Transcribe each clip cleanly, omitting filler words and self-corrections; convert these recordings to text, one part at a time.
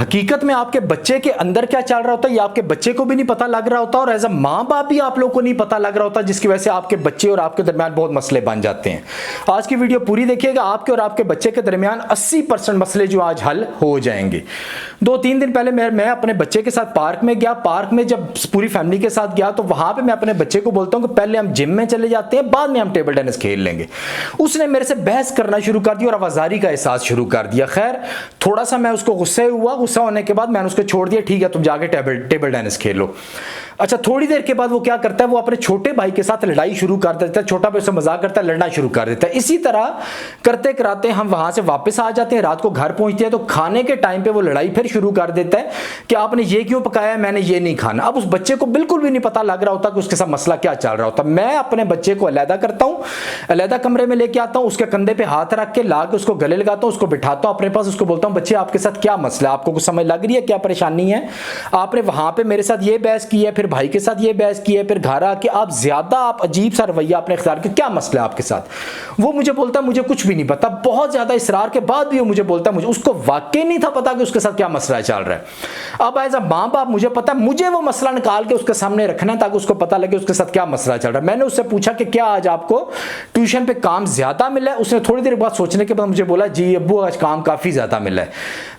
हकीकत में आपके बच्चे के अंदर क्या चल रहा होता है ये आपके बच्चे को भी नहीं पता लग रहा होता, और एज अ माँ बाप भी आप लोग को नहीं पता लग रहा होता, जिसकी वजह से आपके बच्चे और आपके दरमियान बहुत मसले बन जाते हैं। आज की वीडियो पूरी देखिएगा, आपके और आपके बच्चे के दरमियान 80% मसले जो आज हल हो जाएंगे। 2-3 दिन पहले मैं अपने बच्चे के साथ पार्क में गया। पार्क में जब पूरी फैमिली के साथ गया तो वहां पे मैं अपने बच्चे को बोलता हूं कि पहले हम जिम में चले जाते हैं, बाद में हम टेबल टेनिस खेल लेंगे। उसने मेरे से बहस करना शुरू कर दिया और आवाजारी का एहसास शुरू कर दिया। खैर थोड़ा सा मैं उसको गुस्से हुआ, गुस्सा होने के बाद मैंने उसको छोड़ दिया, ठीक है तुम जाके टेबल टेनिस खेलो। अच्छा, थोड़ी देर के बाद वो क्या करता है, वो अपने छोटे भाई के साथ लड़ाई शुरू कर देता है, छोटा भाई उससे मजाक करता है, लड़ना शुरू कर देता है। इसी तरह करते कराते हम वहां से वापस आ जाते हैं, रात को घर पहुंचते हैं तो खाने के टाइम पे वो लड़ाई फिर शुरू कर देता है कि आपने ये क्यों पकाया, मैंने ये नहीं खाना। अब उस बच्चे को बिल्कुल भी नहीं पता लग रहा होता कि उसके साथ मसला क्या चल रहा होता। मैं अपने बच्चे को अलहदा करता हूं, अलहदा कमरे में लेके आता हूं, उसके कंधे पे हाथ रख के ला के उसको गले लगाता हूं, उसको बिठाता हूं अपने पास, उसको बोलता हूं बच्चे आपके साथ क्या मसला है, आपको कुछ समझ लग रही है, क्या परेशानी है, आपने वहां पे मेरे साथ ये बहस की है, फिर भाई के साथ ये बहस की है, फिर घर आके आप ज्यादा आप अजीब सा रवैया आपने इख्तियार किया, क्या मसला है आपके साथ। वो मुझे बोलता है मुझे कुछ भी नहीं पता, बहुत ज्यादा इसरार के बाद भी वो मुझे बोलता है मुझे उसको वाकई नहीं था पता कि उसके साथ क्या मसला चल रहा है। अब एज अ मां बाप मुझे पता है मुझे वो मसला निकाल के उसके सामने रखना ताकि उसको पता लगे उसके साथ क्या मसला चल रहा है। मैंने उससे पूछा कि क्या आज आपको ट्यूशन पे काम ज्यादा मिला है। उसने थोड़ी देर बाद सोचने के बाद मुझे बोला जी अब्बू आज काम काफी ज्यादा मिला है।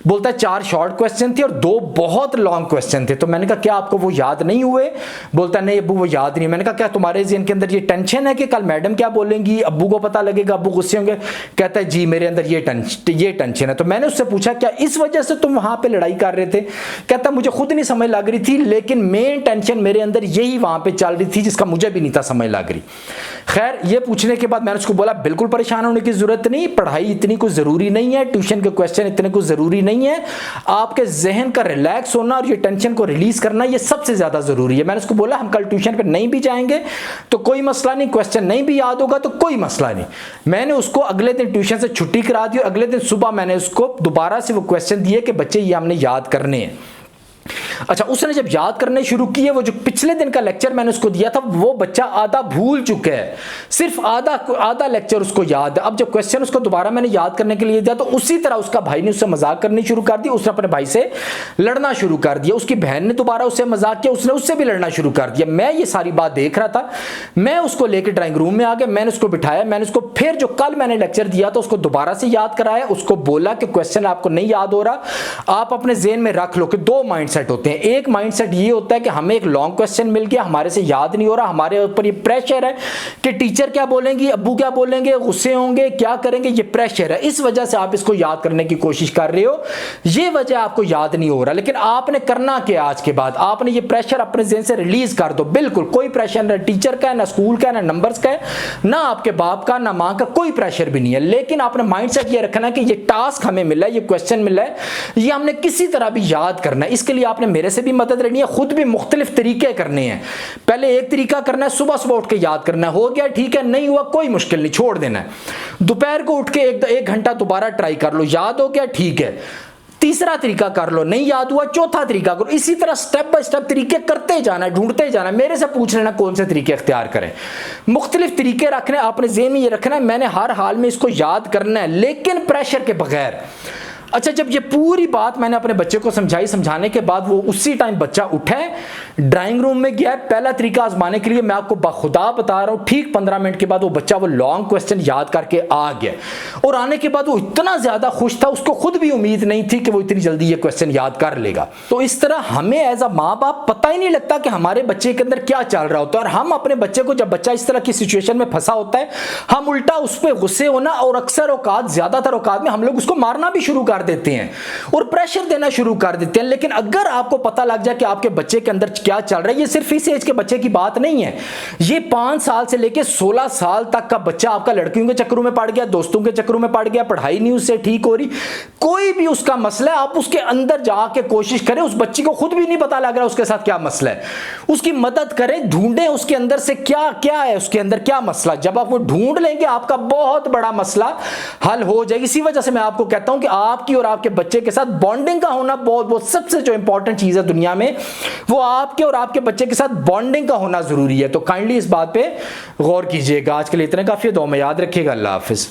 बोलता है 4 शॉर्ट क्वेश्चन थे और 2 बहुत लॉन्ग क्वेश्चन थे। तो मैंने कहा क्या आपको वो याद नहीं हुए? बोलता नहीं अब्बू वो याद नहीं। मैंने कहा क्या तुम्हारे ज़हन के अंदर ये टेंशन है कि कल मैडम क्या बोलेंगी, अब्बू को पता लगेगा, अब्बू गुस्से होंगे? कहता है जी मेरे अंदर ये टेंशन है। तो मैंने उससे पूछा क्या इस वजह से तुम वहां पे लड़ाई कर रहे थे? कहता मुझे खुद नहीं समझ लग रही थी, लेकिन मेन टेंशन मेरे अंदर यही वहां पे चल रही थी जिसका मुझे भी नहीं था समझ लग रही। खैर ये पूछने के बाद मैंने उसको बोला बिल्कुल परेशान होने की जरूरत नहीं, पढ़ाई इतनी कुछ जरूरी नहीं है, ट्यूशन के क्वेश्चन इतने कुछ जरूरी नहीं है, आपके जहन का रिलैक्स होना और ये टेंशन को रिलीज करना ये सबसे ज्यादा जरूरी है। मैंने उसको बोला हम कल ट्यूशन पे नहीं भी जाएंगे तो कोई मसला नहीं, क्वेश्चन नहीं भी याद होगा तो कोई मसला नहीं। मैंने उसको अगले दिन ट्यूशन से छुट्टी करा दी और अगले दिन सुबह मैंने उसको दोबारा से वो क्वेश्चन दिए कि बच्चे ये हमने याद करने हैं। अच्छा, उसने जब याद करने शुरू किए, वो जो पिछले दिन का लेक्चर मैंने उसको दिया था वो बच्चा आधा भूल चुका है, सिर्फ आधा लेक्चर उसको याद है। अब जब क्वेश्चन उसको दोबारा मैंने याद करने के लिए दिया तो उसी तरह उसका भाई ने उससे मजाक करनी शुरू कर दी, उसने अपने भाई से लड़ना शुरू कर दिया, उसकी बहन ने दोबारा उससे मजाक किया, उसने उससे भी लड़ना शुरू कर दिया। मैं ये सारी बात देख रहा था, मैं उसको लेकर ड्राइंग रूम में आ गया, मैंने उसको बिठाया, मैंने उसको फिर जो कल मैंने लेक्चर दिया था उसको दोबारा से याद कराया, उसको बोला कि क्वेश्चन आपको नहीं याद हो रहा, आप अपने जेहन में रख लो कि 2 माइंडसेट होते हैं। एक माइंडसेट ये होता है कि हमें एक लॉन्ग क्वेश्चन मिल गया, हमारे से याद नहीं हो रहा, हमारे ऊपर ये प्रेशर है कि टीचर क्या बोलेंगी, अब्बू क्या बोलेंगे, गुस्से होंगे, क्या करेंगे, ये प्रेशर है, इस वजह से आप इसको याद करने की कोशिश कर रहे हो, ये वजह आपको याद नहीं हो रहा। लेकिन आपने करना क्या, आज के बाद आपने ये प्रेशर अपने ज़हन से रिलीज कर दो। बिल्कुल कोई प्रेशर ना टीचर का, ना स्कूल का, ना नंबर्स का, ना आपके बाप का, ना माँ का, कोई प्रेशर भी नहीं है। लेकिन आपने माइंडसेट ये रखना कि ये टास्क हमें मिला है, ये क्वेश्चन मिला है, ये हमने किसी तरह भी याद करना है। इसके लिए आपने मेरे से भी मदद लेनी है, खुद भी मुख्तलिफ तरीके करने हैं। पहले एक तरीका करना है, सुबह सुबह उठ के याद करना है, हो गया ठीक है, नहीं हुआ कोई मुश्किल नहीं, छोड़ देना है। दोपहर को उठ के एक घंटा दोबारा ट्राई कर लो, याद हो गया ठीक है, तीसरा तरीका कर लो, नहीं याद हुआ चौथा तरीका करो। इसी तरह स्टेप बाय स्टेप तरीके करते जाना है, ढूंढते जाना है। मेरे से पूछ लेना कौन से तरीके इख्तियार करें, मुख्तलिफ तरीके रखने, आपने ज़हन में ये रखना है मैंने हर हाल में इसको याद करना है, लेकिन प्रेशर के बगैर। अच्छा, जब ये पूरी बात मैंने अपने बच्चे को समझाई, समझाने के बाद वो उसी टाइम बच्चा उठा है, ड्राइंग रूम में गया, पहला तरीका आजमाने के लिए। मैं आपको बाखुदा बता रहा हूँ, ठीक 15 मिनट के बाद वो बच्चा वो लॉन्ग क्वेश्चन याद करके आ गया, और आने के बाद वो इतना ज्यादा खुश था, उसको खुद भी उम्मीद नहीं थी कि वो इतनी जल्दी ये क्वेश्चन याद कर लेगा। तो इस तरह हमें एज अ माँ बाप पता ही नहीं लगता कि हमारे बच्चे के अंदर क्या चल रहा होता है, और हम अपने बच्चे को, जब बच्चा इस तरह की सिचुएशन में फंसा होता है, हम उल्टा उस पर गुस्से होना और अक्सर औकात, ज्यादातर औकात में हम लोग उसको मारना भी शुरू कर देते हैं और प्रेशर देना शुरू कर देते हैं। लेकिन अगर आपको पता लग जाए कि आपके बच्चे के अंदर क्या चल रहा है, ये सिर्फ इस एज के बच्चे की बात नहीं है, ये 5 साल से लेकर 16 साल तक का बच्चा आपका लड़कियों के चक्करों में पड़ गया, दोस्तों के चक्करों में पड़ गया, पढ़ाई नहीं उससे ठीक हो रही, कोई भी उसका मसला है, आप उसके अंदर जाके कोशिश करें, उस बच्ची को खुद भी नहीं पता लग रहा उसके साथ क्या मसला है, उसकी मदद करें, ढूंढें उसके अंदर से क्या क्या है, उसके अंदर क्या मसला। जब आप वो ढूंढ लेंगे आपका बहुत बड़ा मसला हल हो जाएगी। इसी वजह से मैं आपको कहता हूं कि आपकी और आपके बच्चे के साथ बॉन्डिंग का होना बहुत सबसे जो इंपॉर्टेंट चीज है दुनिया में, वो आपके और आपके बच्चे के साथ बॉन्डिंग का होना जरूरी है। तो काइंडली इस बात पे गौर कीजिएगा। आज के लिए इतना काफी है, दुआ में याद रखिएगा। अल्लाह हाफिज।